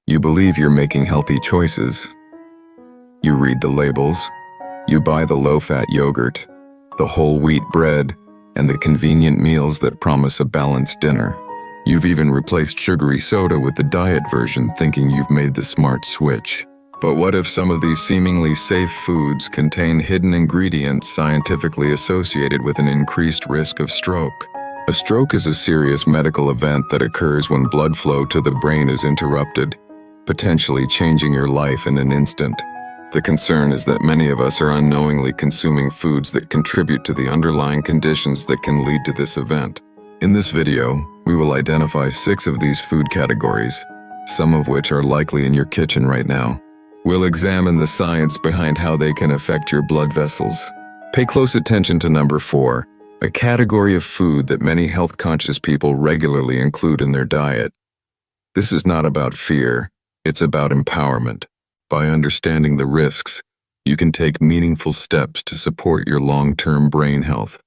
You believe you're making healthy choices. You read the labels. You buy the low-fat yogurt, the whole wheat bread, and the convenient meals that promise a balanced dinner. You've even replaced sugary soda with the diet version, thinking you've made the smart switch. But what if some of these seemingly safe foods contain hidden ingredients scientifically associated with an increased risk of stroke? A stroke is a serious medical event that occurs when blood flow to the brain is interrupted, potentially changing your life in an instant. The concern is that many of us are unknowingly consuming foods that contribute to the underlying conditions that can lead to this event. In this video, we will identify 6 of these food categories, some of which are likely in your kitchen right now. We'll examine the science behind how they can affect your blood vessels. Pay close attention to number 4, a category of food that many health-conscious people regularly include in their diet. This is not about fear, it's about empowerment. By understanding the risks, you can take meaningful steps to support your long-term brain health.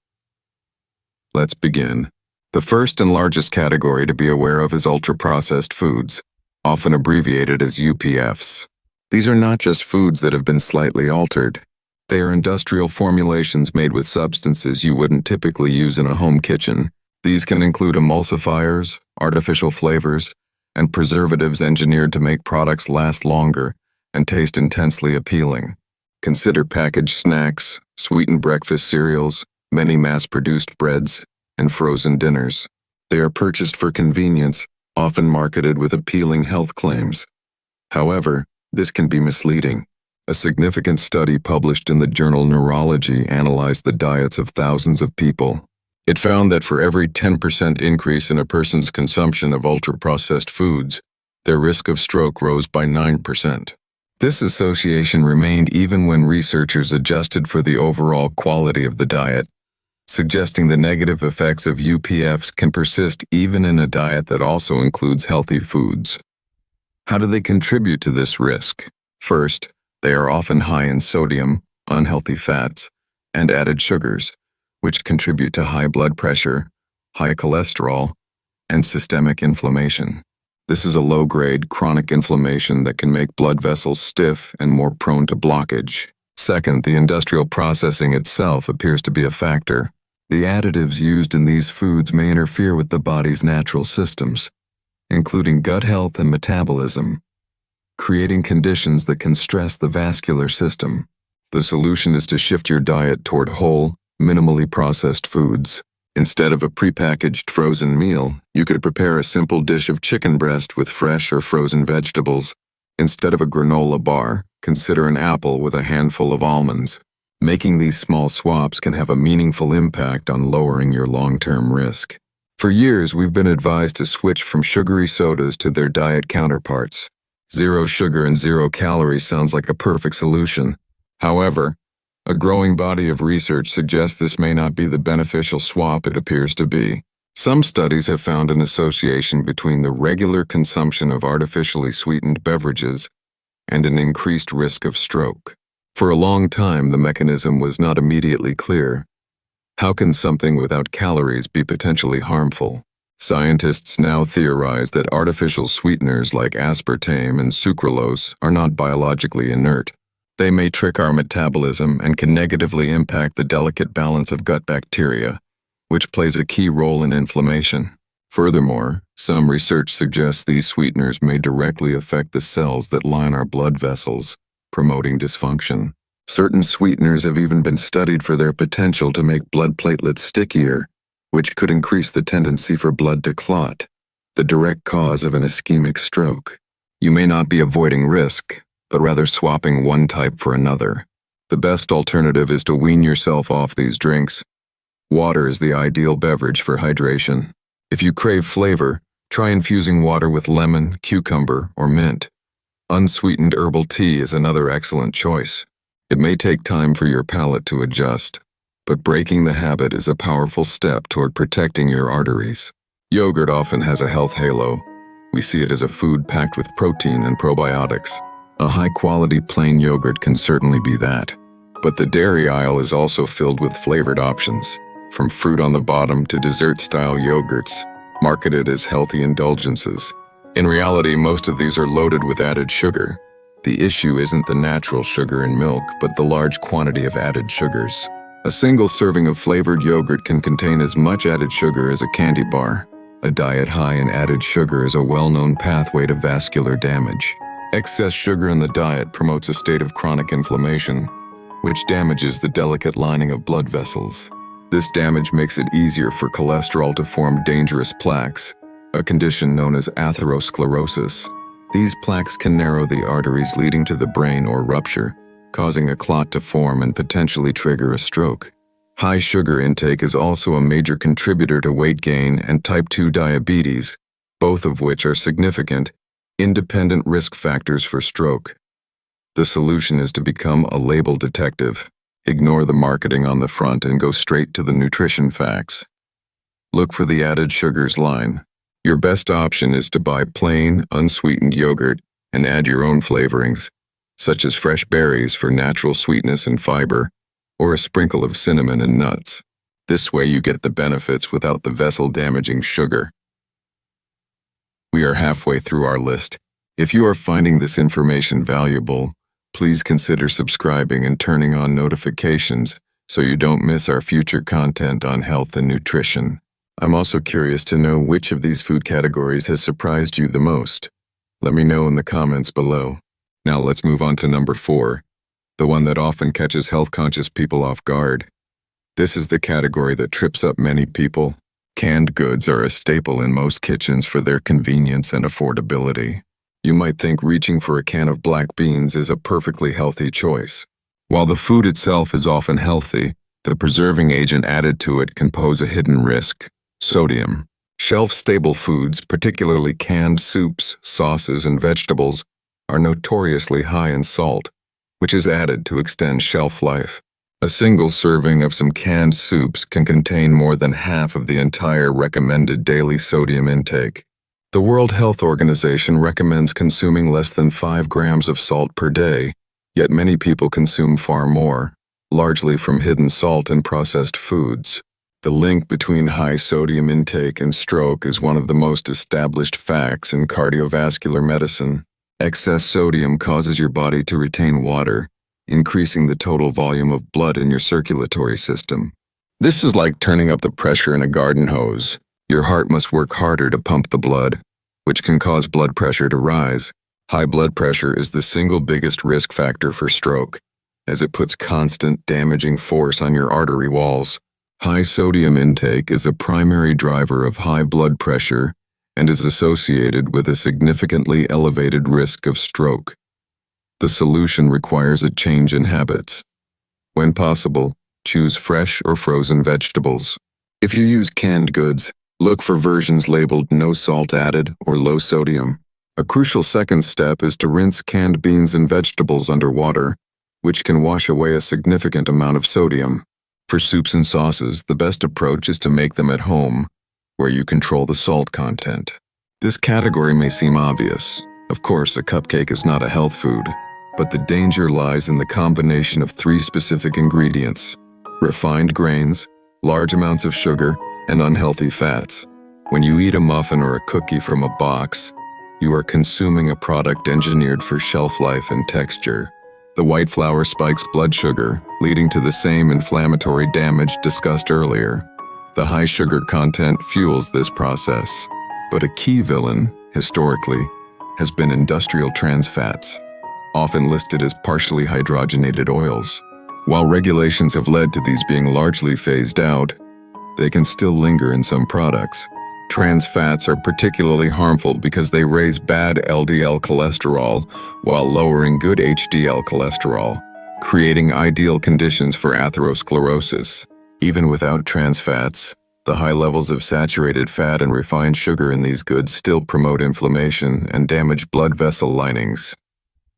Let's begin. The first and largest category to be aware of is ultra-processed foods, often abbreviated as UPFs. These are not just foods that have been slightly altered. They are industrial formulations made with substances you wouldn't typically use in a home kitchen. These can include emulsifiers, artificial flavors, and preservatives engineered to make products last longer and taste intensely appealing. Consider packaged snacks, sweetened breakfast cereals, many mass-produced breads, and frozen dinners. They are purchased for convenience, often marketed with appealing health claims. However, this can be misleading. A significant study published in the journal Neurology analyzed the diets of thousands of people. It found that for every 10% increase in a person's consumption of ultra-processed foods, their risk of stroke rose by 9%. This association remained even when researchers adjusted for the overall quality of the diet, suggesting the negative effects of UPFs can persist even in a diet that also includes healthy foods. How do they contribute to this risk? First, they are often high in sodium, unhealthy fats, and added sugars, which contribute to high blood pressure, high cholesterol, and systemic inflammation. This is a low-grade chronic inflammation that can make blood vessels stiff and more prone to blockage. Second, the industrial processing itself appears to be a factor. The additives used in these foods may interfere with the body's natural systems, including gut health and metabolism, creating conditions that can stress the vascular system. The solution is to shift your diet toward whole, minimally processed foods. Instead of a prepackaged frozen meal, you could prepare a simple dish of chicken breast with fresh or frozen vegetables. Instead of a granola bar, consider an apple with a handful of almonds. Making these small swaps can have a meaningful impact on lowering your long-term risk. For years, we've been advised to switch from sugary sodas to their diet counterparts. 0 sugar and 0 calories sounds like a perfect solution. However, a growing body of research suggests this may not be the beneficial swap it appears to be. Some studies have found an association between the regular consumption of artificially sweetened beverages and an increased risk of stroke. For a long time, the mechanism was not immediately clear. How can something without calories be potentially harmful? Scientists now theorize that artificial sweeteners like aspartame and sucralose are not biologically inert. They may trick our metabolism and can negatively impact the delicate balance of gut bacteria, which plays a key role in inflammation. Furthermore, some research suggests these sweeteners may directly affect the cells that line our blood vessels, promoting dysfunction. Certain sweeteners have even been studied for their potential to make blood platelets stickier, which could increase the tendency for blood to clot, the direct cause of an ischemic stroke. You may not be avoiding risk, but rather swapping one type for another. The best alternative is to wean yourself off these drinks. Water is the ideal beverage for hydration. If you crave flavor, try infusing water with lemon, cucumber, or mint. Unsweetened herbal tea is another excellent choice. It may take time for your palate to adjust, but breaking the habit is a powerful step toward protecting your arteries. Yogurt often has a health halo. We see it as a food packed with protein and probiotics. A high-quality plain yogurt can certainly be that. But the dairy aisle is also filled with flavored options, from fruit on the bottom to dessert-style yogurts, marketed as healthy indulgences. In reality, most of these are loaded with added sugar. The issue isn't the natural sugar in milk, but the large quantity of added sugars. A single serving of flavored yogurt can contain as much added sugar as a candy bar. A diet high in added sugar is a well-known pathway to vascular damage. Excess sugar in the diet promotes a state of chronic inflammation, which damages the delicate lining of blood vessels. This damage makes it easier for cholesterol to form dangerous plaques, a condition known as atherosclerosis. These plaques can narrow the arteries leading to the brain or rupture, causing a clot to form and potentially trigger a stroke. High sugar intake is also a major contributor to weight gain and type 2 diabetes, both of which are significant, independent risk factors for stroke. The solution is to become a label detective. Ignore the marketing on the front and go straight to the nutrition facts. Look for the added sugars line. Your best option is to buy plain, unsweetened yogurt and add your own flavorings, such as fresh berries for natural sweetness and fiber, or a sprinkle of cinnamon and nuts. This way you get the benefits without the vessel-damaging sugar. We are halfway through our list. If you are finding this information valuable, please consider subscribing and turning on notifications so you don't miss our future content on health and nutrition. I'm also curious to know which of these food categories has surprised you the most. Let me know in the comments below. Now let's move on to number 4, the one that often catches health-conscious people off guard. This is the category that trips up many people. Canned goods are a staple in most kitchens for their convenience and affordability. You might think reaching for a can of black beans is a perfectly healthy choice. While the food itself is often healthy, the preserving agent added to it can pose a hidden risk: sodium. Shelf-stable foods, particularly canned soups, sauces, and vegetables, are notoriously high in salt, which is added to extend shelf life. A single serving of some canned soups can contain more than half of the entire recommended daily sodium intake. The World Health Organization recommends consuming less than 5 grams of salt per day, yet many people consume far more, largely from hidden salt in processed foods. The link between high sodium intake and stroke is one of the most established facts in cardiovascular medicine. Excess sodium causes your body to retain water, increasing the total volume of blood in your circulatory system. This is like turning up the pressure in a garden hose. Your heart must work harder to pump the blood, which can cause blood pressure to rise. High blood pressure is the single biggest risk factor for stroke, as it puts constant, damaging force on your artery walls. High sodium intake is a primary driver of high blood pressure and is associated with a significantly elevated risk of stroke. The solution requires a change in habits. When possible, choose fresh or frozen vegetables. If you use canned goods, look for versions labeled no salt added or low sodium. A crucial second step is to rinse canned beans and vegetables under water, which can wash away a significant amount of sodium. For soups and sauces, the best approach is to make them at home, where you control the salt content. This category may seem obvious. Of course, a cupcake is not a health food, but the danger lies in the combination of 3 specific ingredients: refined grains, large amounts of sugar, and unhealthy fats. When you eat a muffin or a cookie from a box, you are consuming a product engineered for shelf life and texture. The white flour spikes blood sugar, leading to the same inflammatory damage discussed earlier. The high sugar content fuels this process. But a key villain, historically, has been industrial trans fats, often listed as partially hydrogenated oils. While regulations have led to these being largely phased out, they can still linger in some products. Trans fats are particularly harmful because they raise bad LDL cholesterol while lowering good HDL cholesterol, creating ideal conditions for atherosclerosis. Even without trans fats, the high levels of saturated fat and refined sugar in these goods still promote inflammation and damage blood vessel linings.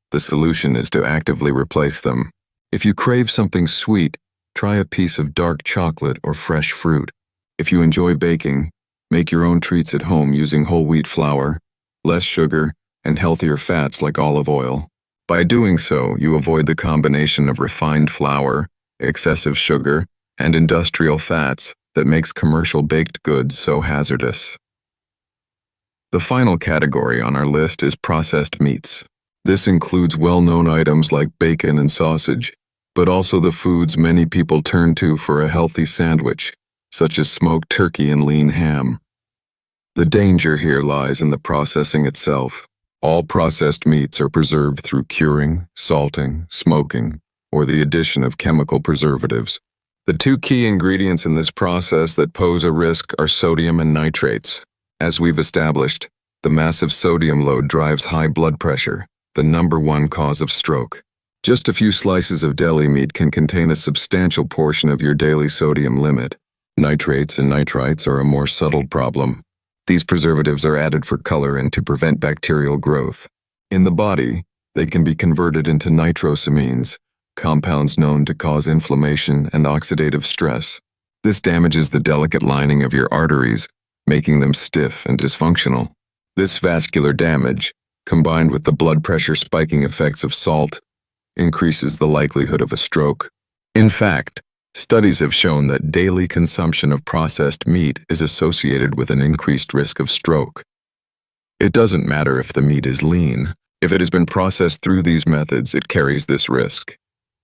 The solution is to actively replace them. If you crave something sweet, try a piece of dark chocolate or fresh fruit. If you enjoy baking, make your own treats at home using whole wheat flour, less sugar, and healthier fats like olive oil. By doing so, you avoid the combination of refined flour, excessive sugar, and industrial fats that makes commercial baked goods so hazardous. The final category on our list is processed meats. This includes well-known items like bacon and sausage, but also the foods many people turn to for a healthy sandwich, such as smoked turkey and lean ham. The danger here lies in the processing itself. All processed meats are preserved through curing, salting, smoking, or the addition of chemical preservatives. The two key ingredients in this process that pose a risk are sodium and nitrates. As we've established, the massive sodium load drives high blood pressure, the #1 cause of stroke. Just a few slices of deli meat can contain a substantial portion of your daily sodium limit. Nitrates and nitrites are a more subtle problem. These preservatives are added for color and to prevent bacterial growth. In the body, they can be converted into nitrosamines, compounds known to cause inflammation and oxidative stress. This damages the delicate lining of your arteries, making them stiff and dysfunctional. This vascular damage, combined with the blood pressure spiking effects of salt, increases the likelihood of a stroke. In fact, studies have shown that daily consumption of processed meat is associated with an increased risk of stroke. It doesn't matter if the meat is lean. If it has been processed through these methods, it carries this risk.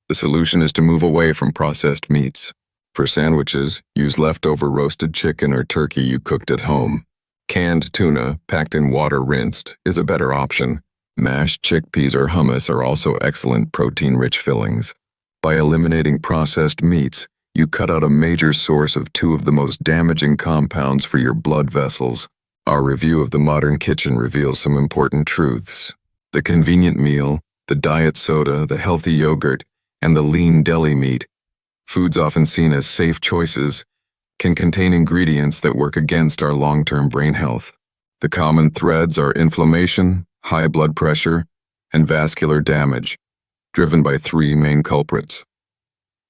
The solution is to move away from processed meats. For sandwiches, use leftover roasted chicken or turkey you cooked at home. Canned tuna, packed in water rinsed, is a better option. Mashed chickpeas or hummus are also excellent protein-rich fillings. By eliminating processed meats, you cut out a major source of two of the most damaging compounds for your blood vessels. Our review of the modern kitchen reveals some important truths. The convenient meal, the diet soda, the healthy yogurt, and the lean deli meat, foods often seen as safe choices, can contain ingredients that work against our long-term brain health. The common threads are inflammation, high blood pressure, and vascular damage, driven by three main culprits: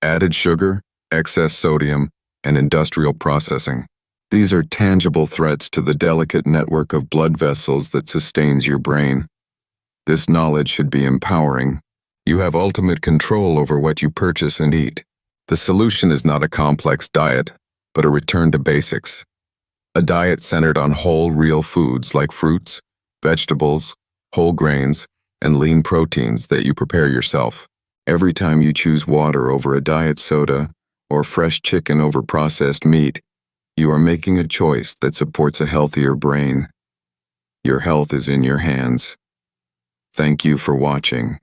added sugar, excess sodium, and industrial processing. These are tangible threats to the delicate network of blood vessels that sustains your brain. This knowledge should be empowering. You have ultimate control over what you purchase and eat. The solution is not a complex diet, but a return to basics. A diet centered on whole, real foods like fruits, vegetables, whole grains, and lean proteins that you prepare yourself. Every time you choose water over a diet soda or fresh chicken over processed meat, you are making a choice that supports a healthier brain. Your health is in your hands. Thank you for watching.